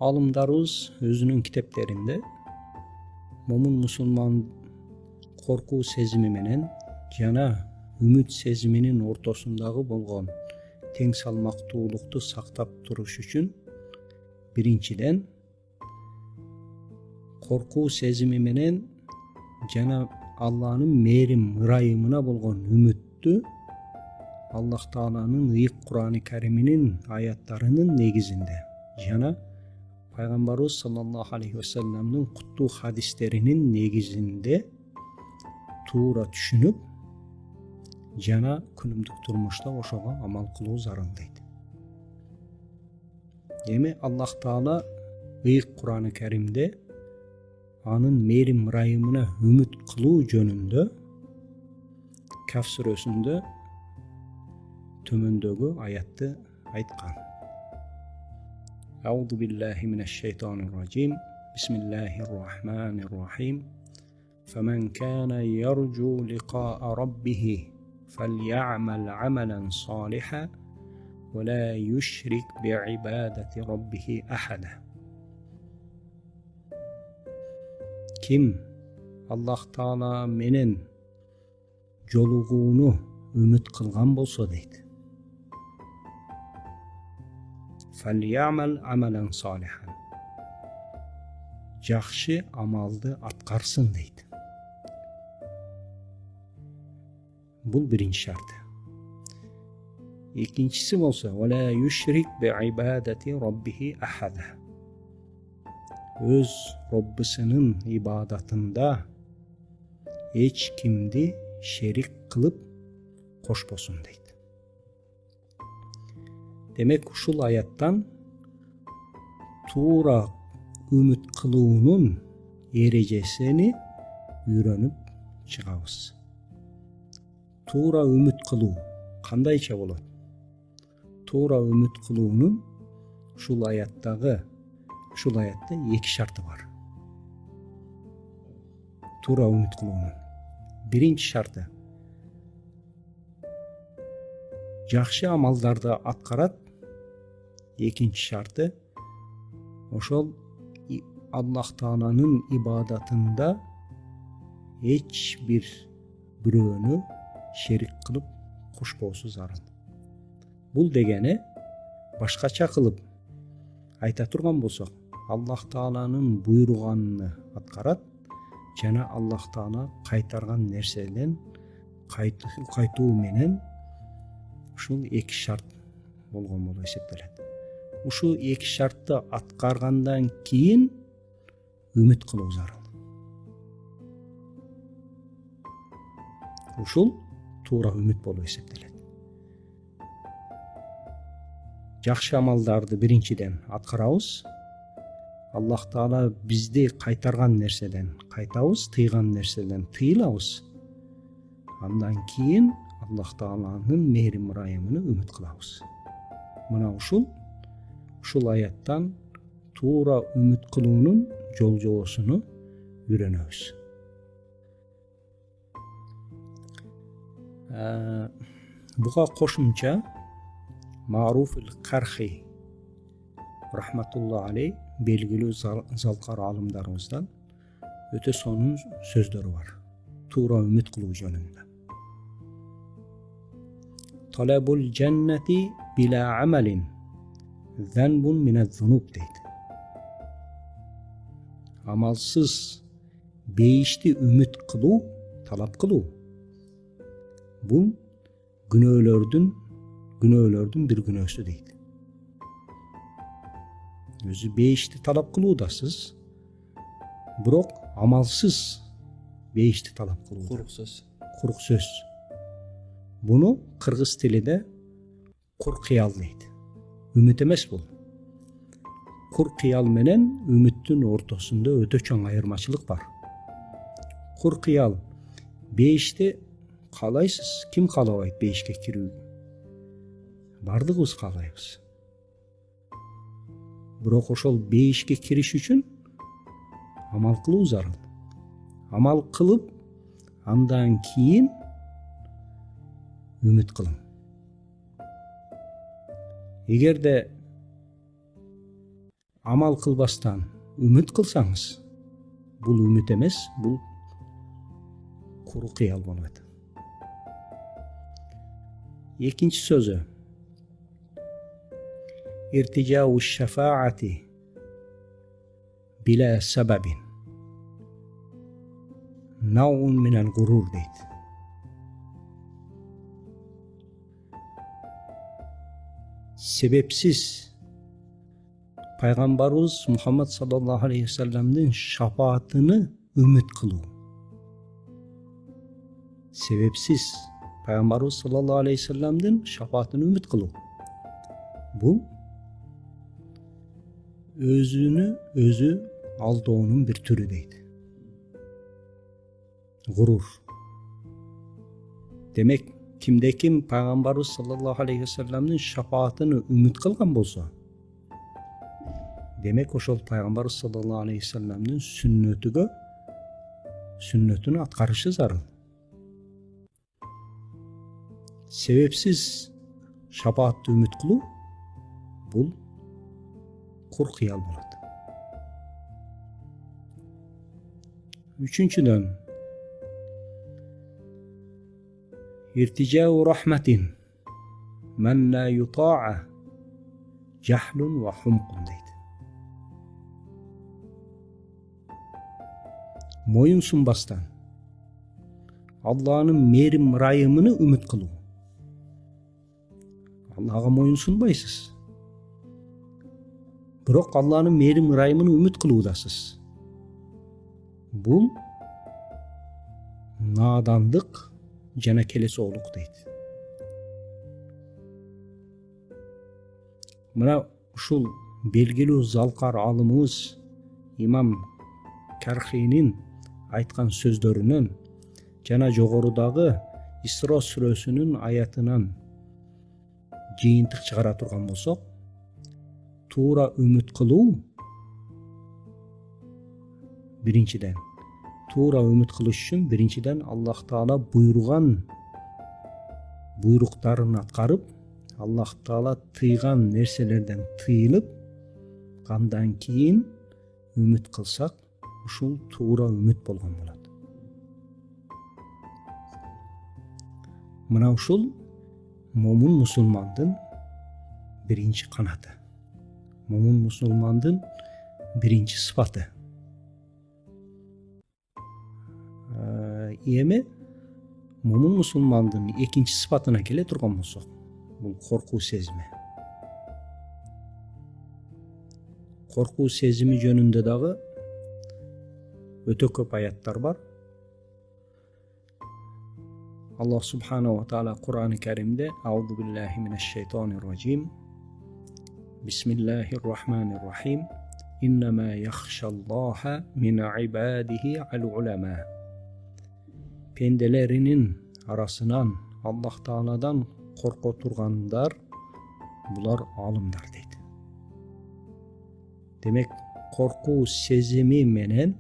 Alımdarыбыз өзүнүн китептеринде момун мусулман коркуу сезими менен жана үмүт сезиминин ортосундагы болгон тең салмактуулукту сактап туруш үчүн биринчиден коркуу сезими менен жана Алланын мээрим ырайымына болгон үмүттү Аллах Тааланын ыйык Кур'ани Кариминин аяттарынын негизинде жана Пайгамбарыбыз саллаллаху алейхи вассаламдын куттуу хадистеринин негизинде туура түшүнүп жана күнүмдүк турмушта ошого амал кылуу зарыл дейт. Эми Аллах Таала ыйык Кур'ани Каримде анын мээрим ырайымына үмүт кылуу жөнүндө Каф сүрөсүндө төмөндөгү аятты айткан. Аузу биллахи минаш шайтанир ражим. Бисмиллахир рахманир рахим. فمن كان يرجو لقاء ربه فليعمل عملا صالحا ولا يشرك بعبادة ربه أحدا. Kim Allah Taala menen жолугууну үмүт кылган болсо дейт. فليعمل عملا صالحا. Жакшы амалды аткарсын дейт. Бул биринчи шарты. Экинчиси болсо ولا يشرك بعبادة ربه أحدا. Өз Роббисинин ибадатында эч кимди шерик кылып кошпосун дейт. Демек ушул аяттан туура үмүт кылуунун эрежесини үйрөнүп чыгабыз. Туура үмүт кылуу кандайча болот? Туура үмүт кылуунун ушул аятта эки шарты бар. Туура үмүт кылуунун биринчи шарты жакшы амалдарды аткарат. Экинчи шарты ошол Аллах Тааланын ибадатында эч бир бирөөнү шерик кылып кошпоосу зарыл. Бул дегени башкача кылып айта турган болсок, Аллах Тааланын буйруганын аткарат жана Аллах Таала кайтарган нерседен кайтуу менен ушул эки шарт болгон болуп эсептелет. Ушул эки шартты аткаргандан кийин үмүт кылуу зарыл. Ушул туура үмүт болуп эсептелет. Жакшы амалдарды биринчиден аткарабыз. Аллах Таала бизди кайтарган нерседен кайтабыз, тыйган нерседен тыйылабыз. Андан кийин Аллах Тааланын мээрим ырайымына үмүт кылабыз. Мына ушул аяттан туура үмүт кылуунун жол жобосуну үйрөнөбүз. Буга кошумча Маруф Кархи рахматулла алей белгилүү залкар алымдарыбыздан өтө сонун сөздөрү бар. Туура үмүт кылуу жөнүндө. Талабул джаннати била амалин занбун миназ-зунуб дейт. Амалсыз бейишти үмүт кылуу, талап кылуу. Бул күнөөлөрдүн бир күнөөсү дейт. Өзү бейишти талап кылуудасыз, бирок амалсыз бейишти талап кылуу. Курук сөз. Буну кыргыз тилинде кур кыял дейт. Үмүт эмес бул. Кур кыял менен үмүттүн ортосунда өтө чоң айырмачылык бар. Кур кыял бейишти каалайсыз, ким каалабайт бейишке кирүү? Бардыгыбыз каалайбыз. Бирок ошол бейишке кириш үчүн амал кылуу зарыл. Амал кылып, андан кийин үмүт кылың. Эгерде амал кылбастан үмүт кылсаңыз, бул үмүт эмес, бул куру кыял болот. Экинчи сөзү иртижау шафаати bila sababin naun minal gurur deydi. Sebepsiz Peygamberimiz Muhammed sallallahu aleyhi ve sellem'nin şafaatini ümit kılı. Sebepsiz Peygamberimiz sallallahu aleyhi ve sellem'nin şafaatini ümit kılı. Bu özü aldoonun bir türü deydi. Gurur. Demek kimde-kim Peygamberimiz sallallahu aleyhi ve sellem'nin şafaatini ümit kılgan bolsa, demek oşol Peygamberimiz sallallahu aleyhi ve sellem'nin sünnetini atkarışı zarıl. Sebepsiz şafaatni ümit kılı bul kur kıyal bolat. Üçüncüden irticau rahmetin men la yuta'a jahlun ve humqun deydi. Moyun sunbastan Allah'ın merim rayımını ümit kılı. Allah'a moyun sunbaysız. Bırak Allah'ın merim rayımını ümit kılıudasız. Bul nadandık jana kelesi oğluk deydi. Mına uşul belgili zalkar alımımız İmam Karxi'nin aytkan sözdörünün jana jogorudagı İsra surösünün ayatынан жыйынтык чыгара турган болсок, туура үмүт кылуу биринчиден, туура үмүт кылыш үчүн биринчиден Аллах Таала буйруган буйруктарын аткарып, Аллах Таала тыйган нерселерден тыйылып, кандан кийин үмүт кылсак, ушул туура үмүт болгон болот. Мына ушул момун мусулмандын биринчи канаты. Момун мусулмандын биринчи сыфаты. Эми момун мусулмандын экинчи сыфатына келе турган болсок, бул коркуу сезими. Коркуу сезими жөнүндө дагы өтө көп аяттар бар. Allah subhanahu wa ta'ala Kur'an-ı Kerim'de Euzu billahi mineşşeytanirracim Bismillahirrahmanirrahim İnnemâ yakhşallâhe min ibâdihi al-ulemâ Pendelerinin arasından Allah Teala'dan korku turganlar bular alımlar deydi. Demek korku sezimi menen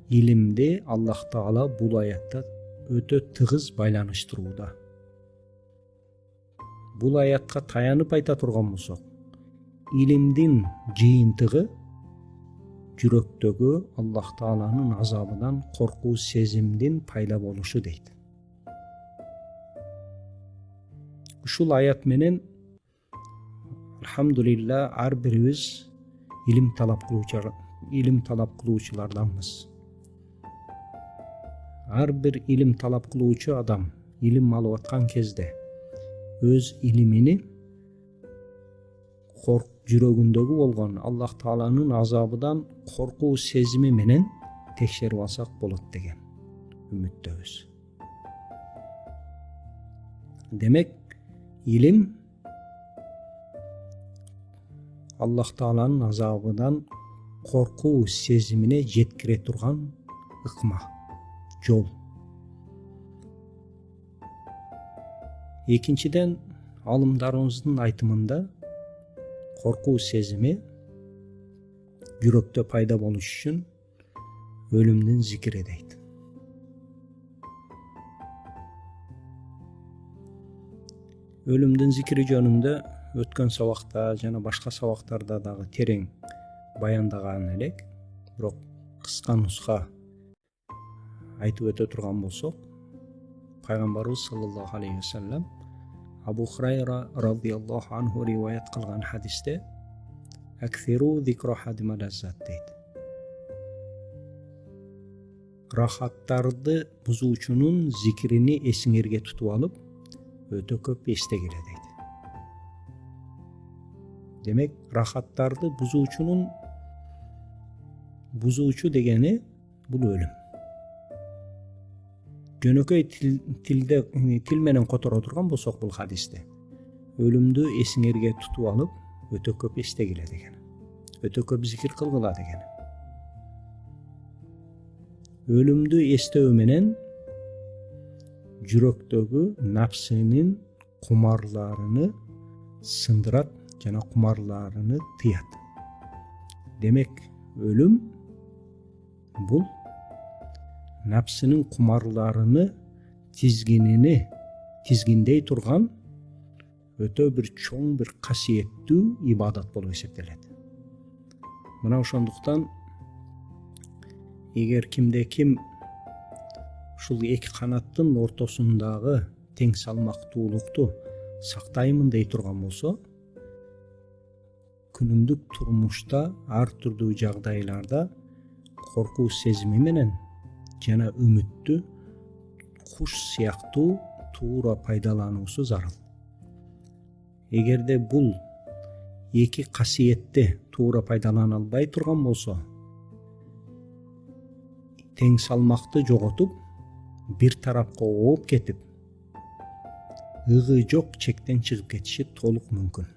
ilimde Allah Teala bul ayatta өтө тыгыз байланыштырууда. Бул аятка таянып айта турган болсок, илимдин жыйынтыгы жүрөктөгү Аллах Тааланын азабынан коркуу сезимдин пайда болушу дейт. Ушул аят менен алхамдулилла ар бирибиз илим талап кылуучуларданбыз. Ар бир илим талап кылуучу адам илим алып аткан кезде өз илимини жүрөгүндөгү болгон Аллах Тааланын азабынан коркуу сезими менен текшерип алсак болот деген үмүттөбүз. Демек илим Аллах Тааланын азабынан коркуу сезимине жеткире турган ыкма, жол. Экинчиден, алымдарыбыздын айтымында коркуу сезими жүрөктө пайда болуш үчүн өлүмдүн зикири дейт. Өлүмдүн зикири жөнүндө өткөн сабакта жана башка сабактарда дагы терең баяндаган элек, бирок кыска нуска айтып өтө турган болсок, пайгамбарыбыз саллаллаху алейхи вассалам Абу Хурайра радияллаху анху риваят кылган хадисте аксиру зикра хадима лаззат дейт. Рахаттарды бузуучунун зикирини эсиңерге тутуп алып, өтө көп эстегиле дейт. Демек, рахаттарды бузуучу дегени бул өлүм. Жөнөкөй тил менен которо турган болсок бул хадисте, өлүмдү эсиңерге тутуп алып, өтө көп эстегиле деген. Өтө көп зикир кылгыла деген. Өлүмдү эстөө менен жүрөктөгү напсынын кумарларыны сындырат жана кумарларыны тыят. Демек, өлүм бул напсынын кумарларыны тизгиндей турган өтө бир чоң бир касиеттүү ибадат болуп эсептелет. Мына ошондуктан эгер кимде-ким ушул эки канаттын ортосундагы тең салмактуулукту сактаймын дей турган болсо, күнүмдүк турмушта ар түрдүү жагдайларда коркуу сезими менен жана үмүттү куш сыяктуу туура пайдалануусу зарыл. Эгерде бул эки касиетти туура пайдалана албай турган болсо, тең салмакты жоготуп, бир тарапка ооп кетип, ыгы жок чектен чыгып кетиши толук мүмкүн.